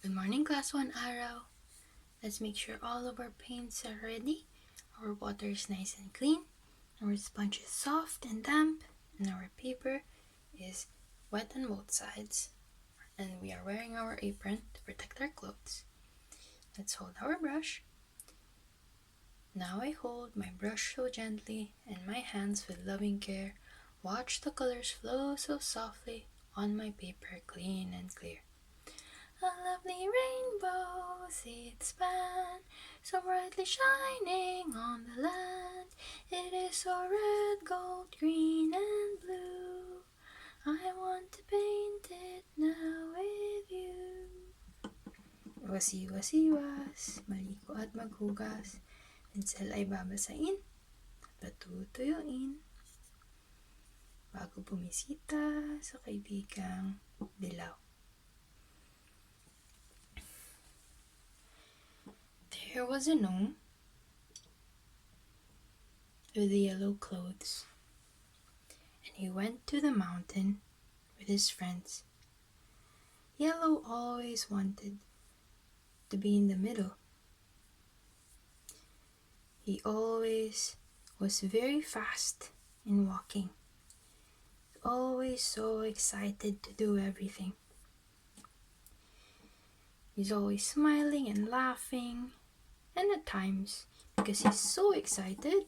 Good morning, class 1 araw. Let's make sure all of our paints are ready. Our water is nice and clean. Our sponge is soft and damp. And our paper is wet on both sides. And we are wearing our apron to protect our clothes. Let's hold our brush. Now I hold my brush so gently and my hands with loving care watch the colors flow so softly on my paper, clean and clear. A lovely rainbow, see it span, so brightly shining on the land. It is so red, gold, green, and blue. I want to paint it now with you. Wasiwas, maliko at maghugas. Pinsel ay babasain at patutuyuin bago bumisita sa kaibigang dilaw. There was a gnome with the yellow clothes, and he went to the mountain with his friends. Yellow always wanted to be in the middle. He always was very fast in walking, always so excited to do everything. He's always smiling and laughing, and at times, because he's so excited,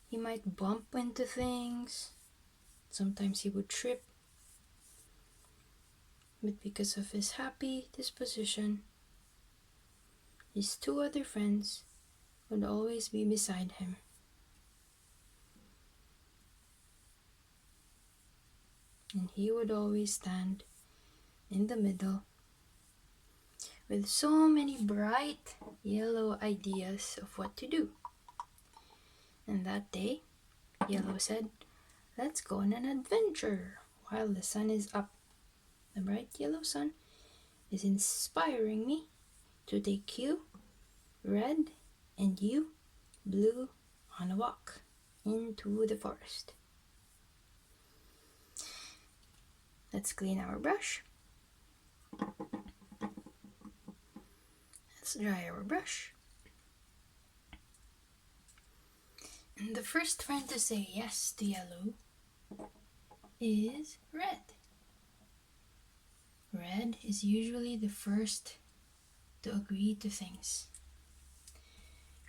he might bump into things. Sometimes he would trip. But because of his happy disposition, his two other friends would always be beside him. And he would always stand in the middle with so many bright yellow ideas of what to do. And that day, Yellow said, "Let's go on an adventure while the sun is up." The bright yellow sun is inspiring me to take you, Red, and you, Blue, on a walk into the forest. Let's clean our brush. Let's dry our brush. And the first friend to say yes to Yellow is Red. Red is usually the first to agree to things.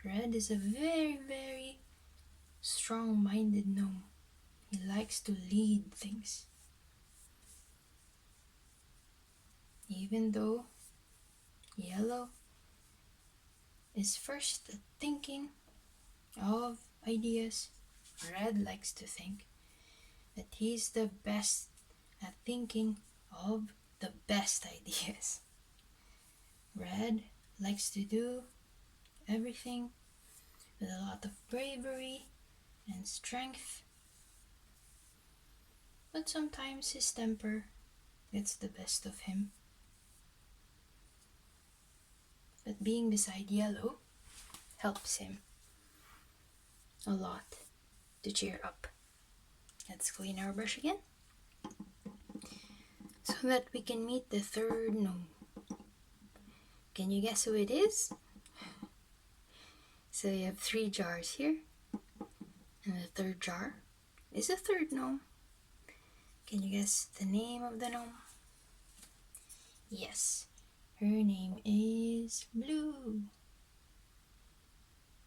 Red is a very, very strong-minded gnome. He likes to lead things. Even though Yellow is first at thinking of ideas, Red likes to think that he's the best at thinking of the best ideas. Red likes to do everything with a lot of bravery and strength, but sometimes his temper gets the best of him. But being beside Yellow helps him a lot to cheer up. Let's clean our brush again so that we can meet the third gnome. Can you guess who it is? So you have 3 jars here, and the third jar is the third gnome. Can you guess the name of the gnome? Yes, her name is Blue.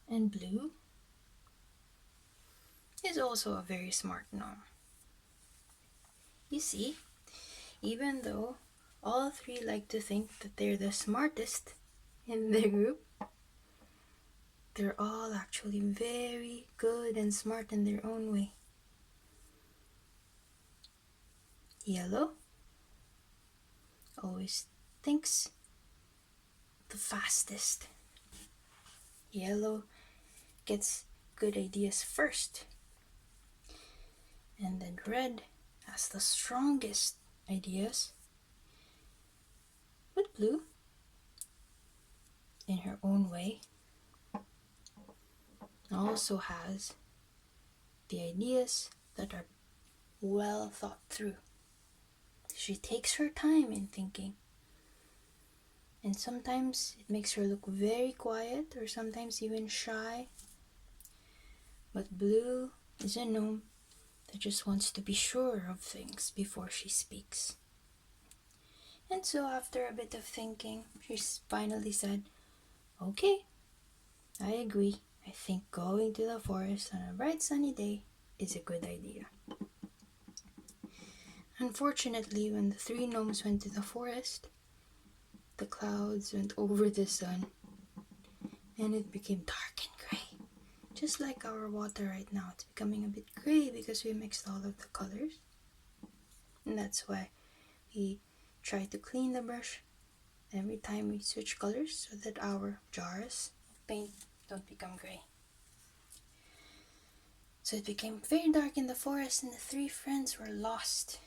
And Blue is also a very smart gnome. You see, even though all 3 like to think that they're the smartest in their group, they're all actually very good and smart in their own way. Yellow always thinks the fastest. Yellow gets good ideas first. And then Red has the strongest ideas. But Blue, in her own way, also has the ideas that are well thought through. She takes her time in thinking and sometimes it makes her look very quiet or sometimes even shy. But Blue is a gnome that just wants to be sure of things before she speaks. And so after a bit of thinking, she finally said, "Okay, I agree. I think going to the forest on a bright sunny day is a good idea." Unfortunately, when the three gnomes went to the forest, the clouds went over the sun and it became dark and gray. Just like our water right now, it's becoming a bit gray because we mixed all of the colors. And that's why we try to clean the brush every time we switch colors so that our jars of paint don't become gray. So it became very dark in the forest and the three friends were lost.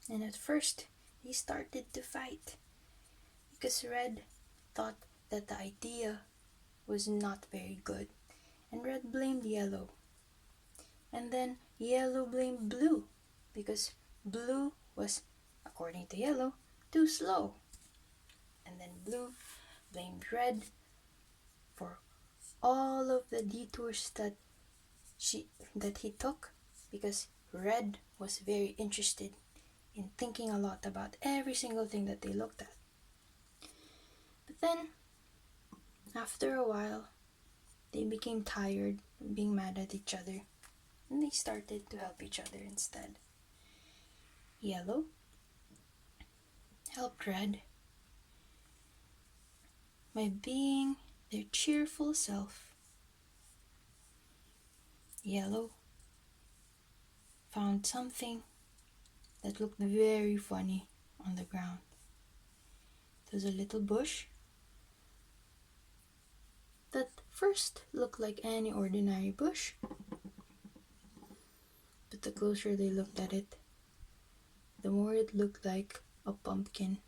And at first, they started to fight because Red thought that the idea was not very good, and Red blamed Yellow. And then Yellow blamed Blue because Blue was, according to Yellow, too slow. And then Blue blamed Red for all of the detours that he took because Red was very interested in thinking a lot about every single thing that they looked at. But then, after a while, they became tired of being mad at each other and they started to help each other instead. Yellow helped Red by being their cheerful self. Yellow found something that looked very funny on the ground. It was a little bush that first looked like any ordinary bush, but the closer they looked at it, the more it looked like a pumpkin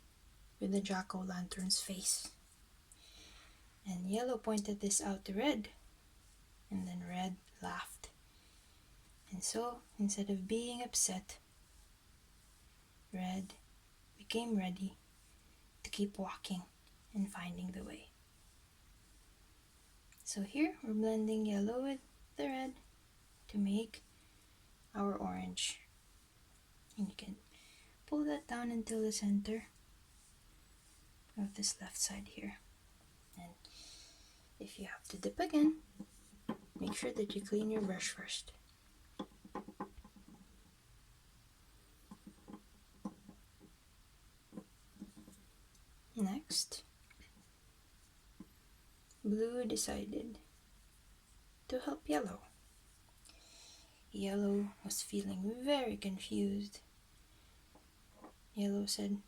with a jack-o'-lantern's face. And Yellow pointed this out to Red, and then Red laughed. And so, instead of being upset, Red became ready to keep walking and finding the way. So here we're blending yellow with the red to make our orange. And you can pull that down until the center of this left side here. And if you have to dip again, make sure that you clean your brush first. Next, Blue decided to help Yellow. Yellow was feeling very confused. Yellow said,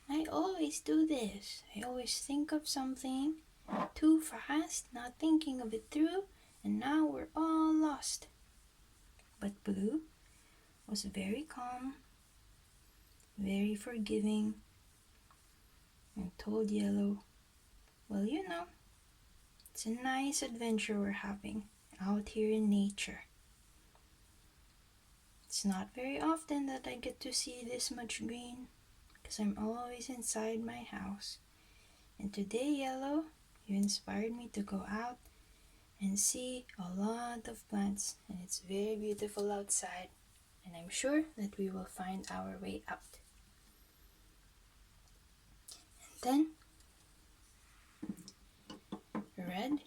"I always do this. I always think of something too fast, not thinking of it through, and now we're all lost." But Blue was very calm, very forgiving, and told Yellow, "Well, it's a nice adventure we're having out here in nature. It's not very often that I get to see this much green because I'm always inside my house. And today, Yellow, you inspired me to go out and see a lot of plants, and it's very beautiful outside, and I'm sure that we will find our way out." And then Red,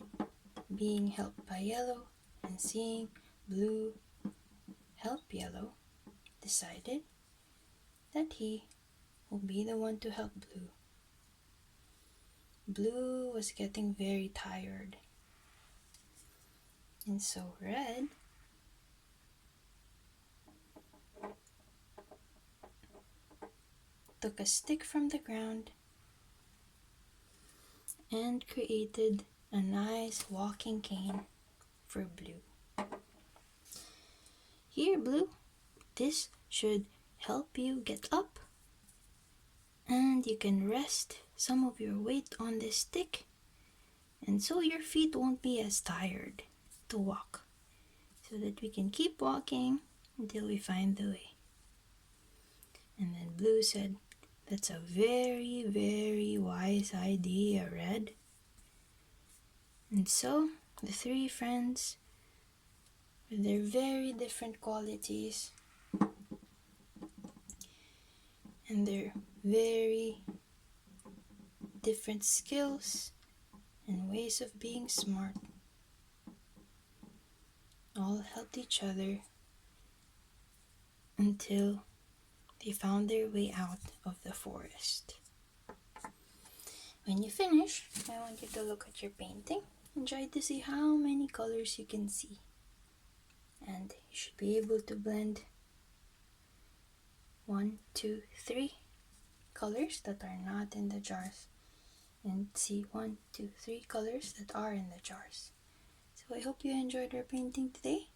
being helped by Yellow and seeing Blue help Yellow, decided that he will be the one to help Blue. Blue was getting very tired, and so Red took a stick from the ground and created a nice walking cane for Blue. "Here, Blue, this should help you get up, and you can rest some of your weight on this stick, and so your feet won't be as tired to walk, so that we can keep walking until we find the way." And then Blue said, "That's a very, very wise beside the red. And so the three friends, with their very different qualities and their very different skills and ways of being smart, all helped each other until they found their way out of the forest. When you finish, I want you to look at your painting and try to see how many colors you can see. And you should be able to blend 1, 2, 3 colors that are not in the jars, and see 1, 2, 3 colors that are in the jars. So I hope you enjoyed our painting today.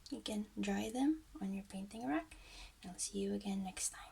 You can dry them on your painting rack, and I'll see you again next time.